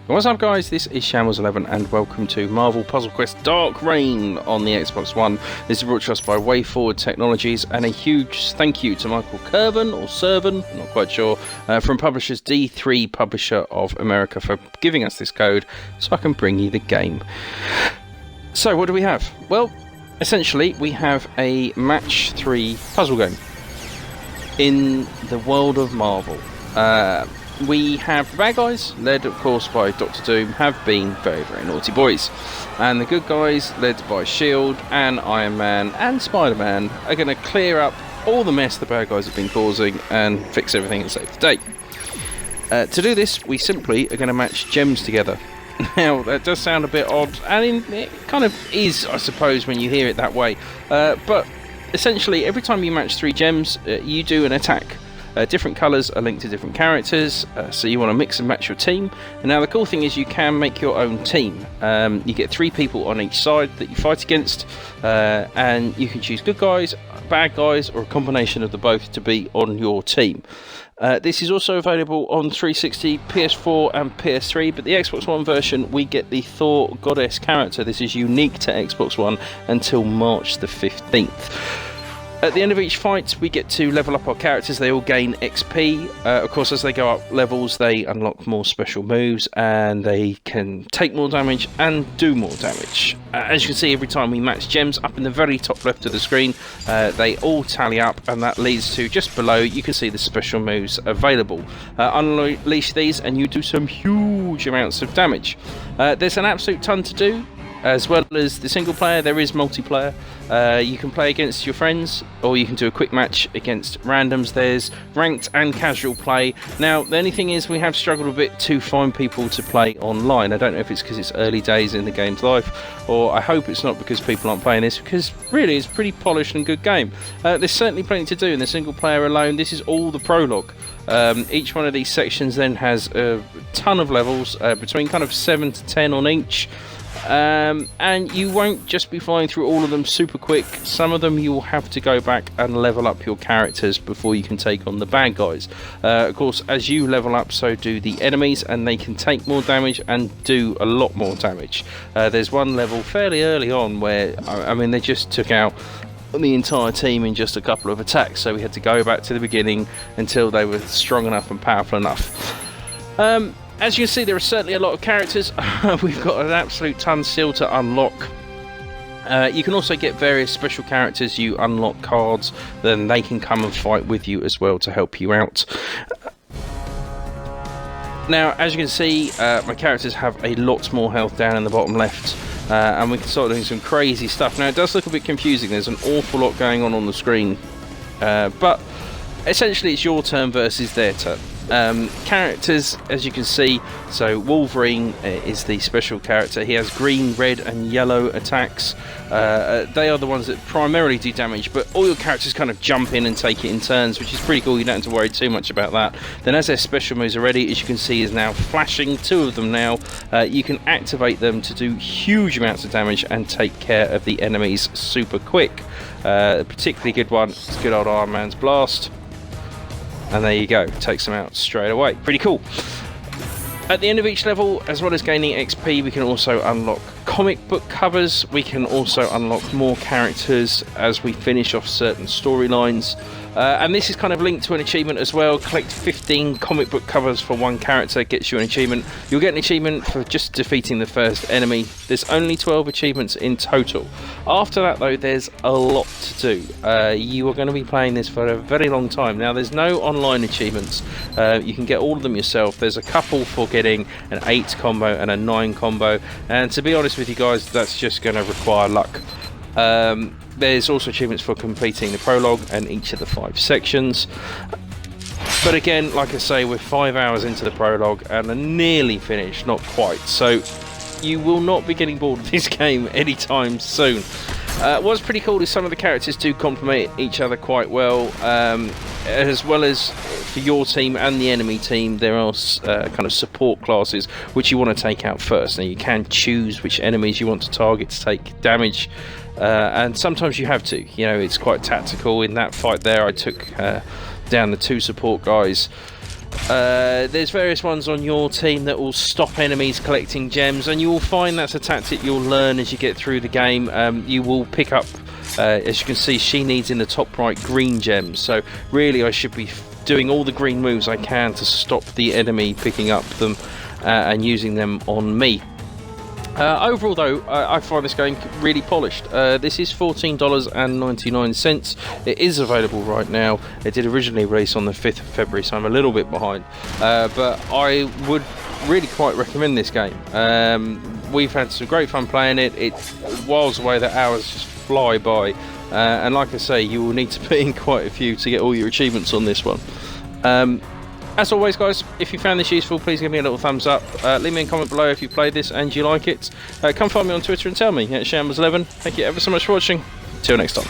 What's up guys, this is Shambles11 and welcome to Marvel Puzzle Quest Dark Reign on the Xbox One. This is brought to us by WayForward Technologies, and a huge thank you to Michael Kervin, or Servan, not quite sure, from publishers D3 Publisher of America for giving us this code so I can bring you the game. So what do we have? Well, essentially we have a match 3 puzzle game in the world of Marvel. We have the bad guys, led of course by Doctor Doom, have been very, very naughty boys. And the good guys, led by S.H.I.E.L.D. and Iron Man and Spider-Man, are going to clear up all the mess the bad guys have been causing and fix everything and save the day. To do this, we simply are going to match gems together. Now, that does sound a bit odd, and it kind of is, I suppose, when you hear it that way. But essentially, every time you match 3 gems, you do an attack. Different colours are linked to different characters, so you want to mix and match your team. And now the cool thing is you can make your own team. You get 3 people on each side that you fight against, and you can choose good guys, bad guys, or a combination of the both to be on your team. This is also available on 360, PS4 and PS3, but the Xbox One version we get the Thor Goddess character. This is unique to Xbox One until March the 15th. At the end of each fight, we get to level up our characters. They all gain XP. Of course, as they go up levels, they unlock more special moves, and they can take more damage and do more damage. As you can see, every time we match gems, up in the very top left of the screen, they all tally up, and that leads to just below, you can see the special moves available. Unleash these, and you do some huge amounts of damage. There's an absolute ton to do. As well as the single player, there is multiplayer. You can play against your friends, or you can do a quick match against randoms. There's ranked and casual play. Now, the only thing is we have struggled a bit to find people to play online. I don't know if it's because it's early days in the game's life, or I hope it's not because people aren't playing this, because really it's a pretty polished and good game. There's certainly plenty to do in the single player alone. This is all the prologue. Each one of these sections then has a ton of levels, between kind of 7 to 10 on each. And you won't just be flying through all of them super quick. Some of them you'll have to go back and level up your characters before you can take on the bad guys. Of course, as you level up, so do the enemies, and they can take more damage and do a lot more damage. There's one level fairly early on where, I mean, they just took out the entire team in just a couple of attacks, so we had to go back to the beginning until they were strong enough and powerful enough. As you can see, there are certainly a lot of characters. We've got an absolute ton still to unlock. You can also get various special characters. You unlock cards, then they can come and fight with you as well to help you out. Now, as you can see, my characters have a lot more health down in the bottom left, and we can start doing some crazy stuff. Now, it does look a bit confusing. There's an awful lot going on the screen, but essentially it's your turn versus their turn. Characters, as you can see, so Wolverine is the special character. He has green, red and yellow attacks. They are the ones that primarily do damage, but all your characters kind of jump in and take it in turns, which is pretty cool. You don't have to worry too much about that. Then as their special moves are ready, as you can see, is now flashing, 2 of them now. You can activate them to do huge amounts of damage and take care of the enemies super quick. A particularly good one is good old Iron Man's Blast. And there you go, takes them out straight away. Pretty cool. At the end of each level, as well as gaining XP, we can also unlock comic book covers. We can also unlock more characters as we finish off certain storylines. And this is kind of linked to an achievement as well. Collect 15 comic book covers for 1 character gets you an achievement. You'll get an achievement for just defeating the first enemy. There's only 12 achievements in total. After that though, there's a lot to do. You are going to be playing this for a very long time. Now, there's no online achievements. You can get all of them yourself. There's a couple for getting an 8 combo and a 9 combo. And to be honest with you guys, that's just going to require luck. There's also achievements for completing the prologue and each of the 5 sections. But again, like I say, we're 5 hours into the prologue and are nearly finished, not quite. So you will not be getting bored of this game anytime soon. What's pretty cool is some of the characters do complement each other quite well. As well as for your team and the enemy team, there are kind of support classes which you want to take out first. Now, you can choose which enemies you want to target to take damage. And sometimes you have to, you know, it's quite tactical. In that fight there, I took down the 2 support guys There's various ones on your team that will stop enemies collecting gems, and you will find that's a tactic you'll learn as you get through the game. You will pick up, as you can see, she needs in the top right green gems, so really I should be doing all the green moves I can to stop the enemy picking up them and using them on me. Overall though, I find this game really polished. This is $14.99. It is available right now. It did originally release on the 5th of February, so I'm a little bit behind. But I would really quite recommend this game. We've had some great fun playing it. Whiles away, the hours just fly by. And like I say, you will need to put in quite a few to get all your achievements on this one. As always guys, if you found this useful, please give me a little thumbs up. Leave me a comment below if you played this and you like it. Come find me on Twitter and tell me at Shambles11. Thank you ever so much for watching. Till next time.